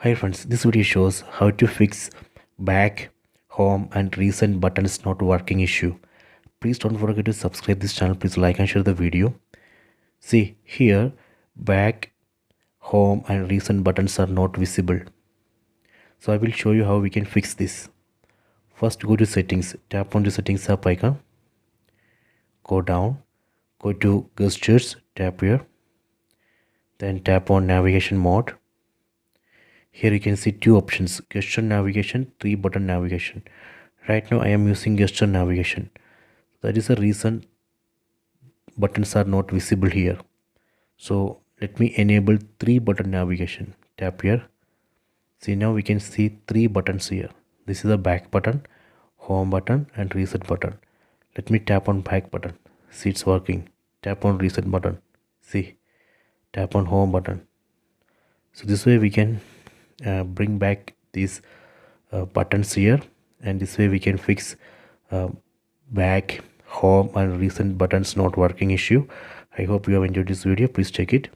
Hi friends, this video shows how to fix back, home and recent buttons not working issue. Please don't forget to subscribe this channel. Please like and share the video. See here, back, home and recent buttons are not visible. So I will show you how we can fix this. First go to settings, tap on the settings app icon, go down, go to gestures, tap here, then tap on navigation mode. Here you can see two options, gesture navigation, 3-button navigation. Right now I am using gesture navigation. That is the reason buttons are not visible here. So let me enable 3-button navigation. Tap here. See, now we can see 3 buttons here. This is the back button, home button and reset button. Let me tap on back button. See, it's working. Tap on reset button. See, tap on home button. So this way we can bring back these buttons here, and this way we can fix back, home and recent buttons not working issue. I hope you have enjoyed this video. Please check it.